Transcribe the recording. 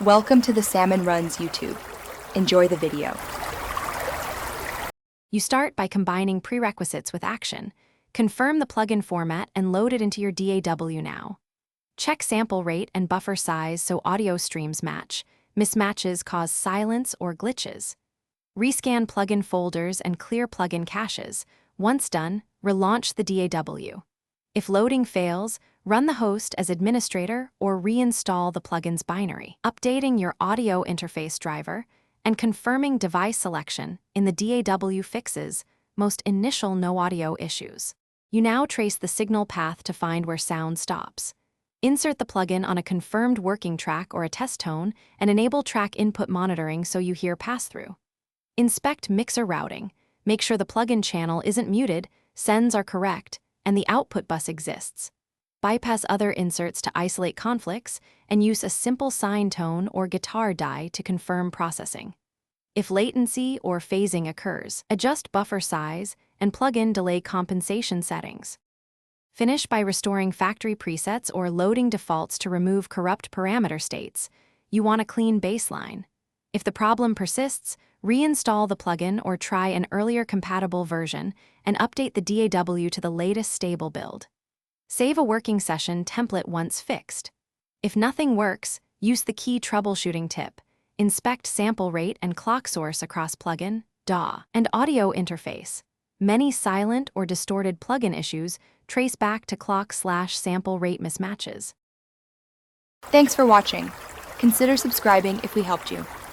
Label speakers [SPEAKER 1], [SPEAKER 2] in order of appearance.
[SPEAKER 1] Welcome to the Salmon Runs YouTube. Enjoy the video.
[SPEAKER 2] You start by combining prerequisites with action. Confirm the plugin format and load it into your DAW now. Check sample rate and buffer size so audio streams match. Mismatches cause silence or glitches. Rescan plugin folders and clear plugin caches. Once done, relaunch the DAW. If loading fails, run the host as administrator or reinstall the plugin's binary. Updating your audio interface driver and confirming device selection in the DAW fixes most initial no audio issues. You now trace the signal path to find where sound stops. Insert the plugin on a confirmed working track or a test tone and enable track input monitoring so you hear pass-through. Inspect mixer routing. Make sure the plugin channel isn't muted, sends are correct, and the output bus exists. Bypass other inserts to isolate conflicts and use a simple sine tone or guitar die to confirm processing. If latency or phasing occurs, adjust buffer size and plug-in delay compensation settings. Finish by restoring factory presets or loading defaults to remove corrupt parameter states. You want a clean baseline. If the problem persists, reinstall the plugin or try an earlier compatible version and update the DAW to the latest stable build. Save a working session template once fixed. If nothing works, use the key troubleshooting tip. Inspect sample rate and clock source across plugin, DAW, and audio interface. Many silent or distorted plugin issues trace back to clock/sample rate mismatches.
[SPEAKER 1] Thanks for watching. Consider subscribing if we helped you.